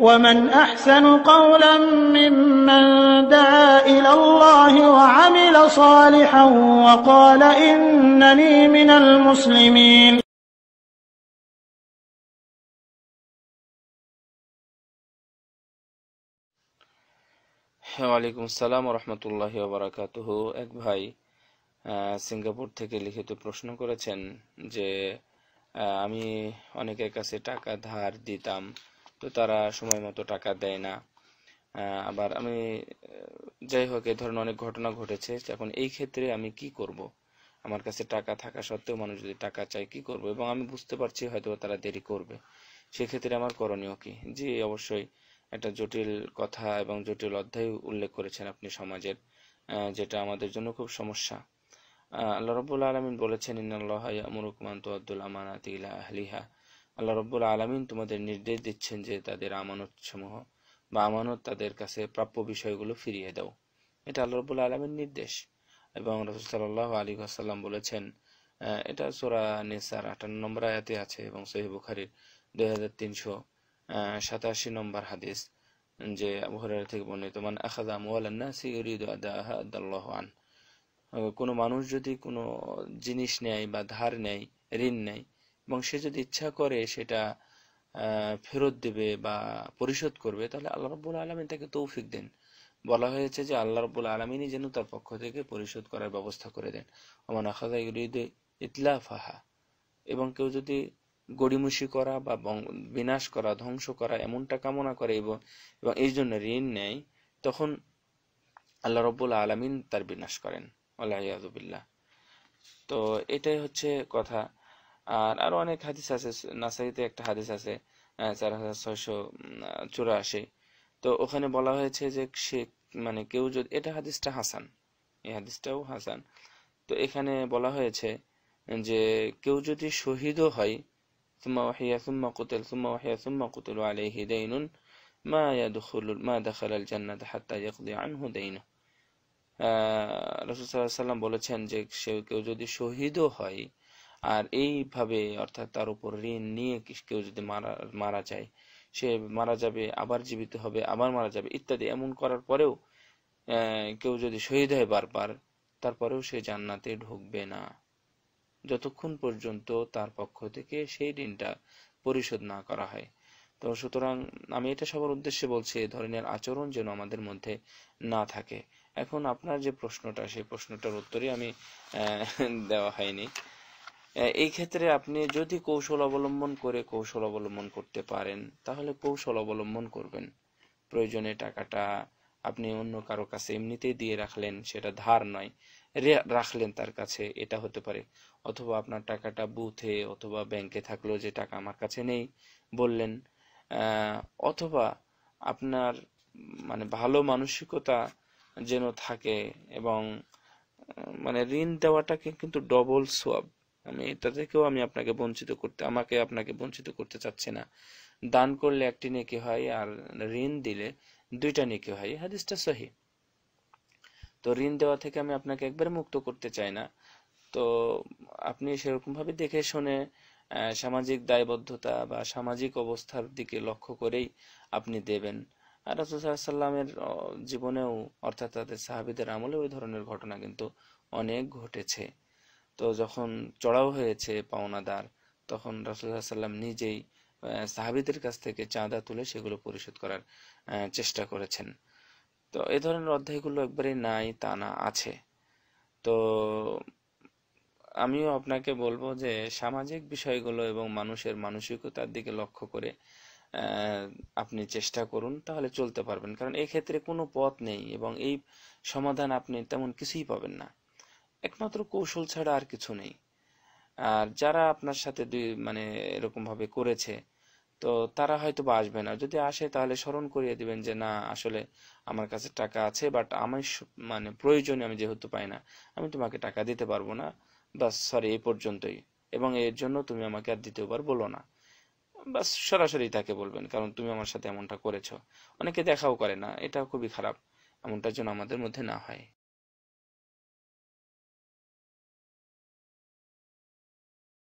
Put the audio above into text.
ومن أحسن قولا ممن دعا إلى الله وعمل صالحا وقال إنني من المسلمين. ওয়ালাইকুম আসসালাম ওয়া রাহমাতুল্লাহি ওয়া বারাকাতুহু। এক ভাই সিঙ্গাপুর থেকে লিখিত প্রশ্ন করেছেন যে আমি অনেকের কাছে টাকা ধার দিতাম, তো তারা সময় মতো টাকা দেয় না। আবার আমি যাই হোক, এই ধরনের অনেক ঘটনা ঘটেছে। এখন এই ক্ষেত্রে আমি কি করব? আমার কাছে টাকা থাকা সত্ত্বেও মানুষ যদি টাকা চায়, কি করব? এবং আমি বুঝতে পারছি হয়তো তারা দেরি করবে, সেক্ষেত্রে আমার করণীয় কি? জি, অবশ্যই একটা জটিল কথা এবং জটিল অধ্যায় উল্লেখ করেছেন আপনি সমাজের, যেটা আমাদের জন্য খুব সমস্যা। আল্লাহ রাব্বুল আলামিন বলেছেন, ইন্নাল্লাহা ইয়া'মুরুকুম আন তু'আদ্দুল আমানাতি ইলা আহলিহা। আল্লাহ রাব্বুল আলামিন তোমাদের নির্দেশ দিচ্ছেন যে তাদের আমানত সমূহ বা আমানত তাদের কাছে প্রাপ্য বিষয়গুলো ফিরিয়ে দাও। এটা আল্লাহ রাব্বুল আলামিন নির্দেশ। এবং রাসূল সাল্লাল্লাহু আলাইহি ওয়াসাল্লাম বলেছেন, এটা সূরা নিসার 58 নম্বর আয়াতে আছে এবং সহিহ বুখারীর 2387 নম্বর হাদিস, যে আবু হুরায়রা থেকে বর্ণিত, মান আখাযা আমওয়ালান নাসি ইউরিদু আদাহা আদাল্লাহু আন। কোনো মানুষ যদি কোনো জিনিস নেয় বা ধার নেয়, ঋণ নেয়, এবং সে যদি ইচ্ছা করে সেটা ফেরত দেবে বা পরিশোধ করবে, তাহলে আল্লাহ রাব্বুল আলামিন তাকে তৌফিক দেন। বলা হয়েছে যে আল্লাহ রাব্বুল আলামিনই যেন তার পক্ষ থেকে পরিশোধ করার ব্যবস্থা করে দেন। ওমান আখাযা ইউরিদু ইতলাফাহা, এবং কেউ যদি গড়িমসি করা বা বিনাশ করা, ধ্বংস করা এমনটা কামনা করে এবং এই জন্য ঋণ নেয়, তখন আল্লাহ রাব্বুল আলামিন তার বিনাশ করেন, ওয়ালিয়াযু বিল্লাহ। তো এটাই হচ্ছে কথা। আর আরো অনেক হাদিস আছে, নাসাইতে একটা হাদিস আছে 4684, তো ওখানে বলা হয়েছে যে সে মানে কেউ যদি, এটা হাদিসটা হাসান, এই হাদিসটাও হাসান। তো এখানে বলা হয়েছে যে কেউ যদি শহীদও হয়, সুম্মা ওয়াহিয়া সুম্মা কুতিল সুম্মা ওয়াহিয়া সুম্মা কুতিলু আলাইহি দাইনুন মা দাখালাল জান্নাত হাত্তা ইয়াকদি আনহু দাইনু। রাসূল সাল্লাল্লাহু আলাইহি ওয়াসাল্লাম বলেছেন যে কেউ যদি শহীদও হয় আর এইভাবে, অর্থাৎ তার উপর ঋণ নিয়ে কেউ যদি মারা যায়, সে মারা যাবে, আবার জীবিত হবে, আবার মারা যাবে ইত্যাদি, এমন করার পরেও কেউ যদি শহীদ হয় বারবার, তারপরেও সে জান্নাতে ঢুকবে না যতক্ষণ পর্যন্ত তার পক্ষ থেকে সেই ঋণটা পরিশোধ না করা হয়। তো সুতরাং আমি এটা সবার উদ্দেশ্যে বলছি, এই ধরনের আচরণ যেন আমাদের মধ্যে না থাকে। এখন আপনার যে প্রশ্নটা, সেই প্রশ্নটার উত্তরই আমি দেওয়া হয়নি। এই ক্ষেত্রে আপনি যদি কৌশল অবলম্বন করতে পারেন, তাহলে কৌশল অবলম্বন করবেন। প্রয়োজনে টাকাটা আপনি অন্য কারো কাছে এমনিতেই দিয়ে রাখলেন, সেটা ধার নয়, রাখলেন তার কাছে, এটা হতে পারে। অথবা আপনার টাকাটা বুথে অথবা ব্যাংকে থাকলো, যে টাকা আমার কাছে নেই বললেন। অথবা আপনার মানে ভালো মানসিকতা যেন থাকে, এবং মানে ঋণ দেওয়াটাকে কিন্তু ডবল সোয়াব। আমি এটা থেকেও আপনাকে বঞ্চিত করতে চাচ্ছি না। দান করলে একটি নেকি হয়, আর ঋণ দিলে দুইটা নেকি হয়, হাদিসটা সহিহ। তো ঋণ দেওয়া থেকে আমি আপনাকে একবারে মুক্ত করতে চাই না। তো আপনি সেরকম ভাবে দেখে শুনে সামাজিক দায়বদ্ধতা বা সামাজিক অবস্থার দিকে লক্ষ্য করেই আপনি দেবেন। আর রাসূল সাল্লাল্লাহু আলাইহি ওয়াসাল্লামের জীবনেও, অর্থাৎ তাদের সাহাবীদের আমলে ওই ধরনের ঘটনা কিন্তু অনেক ঘটেছে। তো যখন চড়াও হয়েছে পাওনাদার, তখন রাসূল সাল্লাল্লাহু আলাইহি ওয়াসাল্লাম নিজেই সাহাবীদের কাছ থেকে চাঁদা তুলে সেগুলো পরিশোধ করার চেষ্টা করেছেন। তো এই ধরনের অধ্যায়গুলো একবারে নাই তা না, আছে। তো আমিও আপনাকে বলবো যে সামাজিক বিষয়গুলো এবং মানুষের মানসিকতার দিকে লক্ষ্য করে আপনি চেষ্টা করুন, তাহলে চলতে পারবেন। কারণ এই ক্ষেত্রে কোনো পথ নেই এবং এই সমাধান আপনি তেমন কিছুই পাবেন না, একমাত্র কৌশল ছাড়া আর কিছু নেই। আর যারা আপনার সাথে মানে এরকম ভাবে করেছে, তো তারা হয়তো বা আসবে না। যদি আসে তাহলে স্মরণ করিয়ে দিবেন যে না, আসলে আমার কাছে টাকা আছে, বাট আমার মানে প্রয়োজনে আমি যেহেতু পাই না, আমি তোমাকে টাকা দিতে পারবো না, বাস সরি, এই পর্যন্তই, এবং এর জন্য তুমি আমাকে আর দ্বিতীয়বার বলো না। বাস সরাসরি তাকে বলবেন, কারণ তুমি আমার সাথে এমনটা করেছো। অনেকে দেখাও করে না, এটা খুবই খারাপ। এমনটা যেন আমাদের মধ্যে না হয়।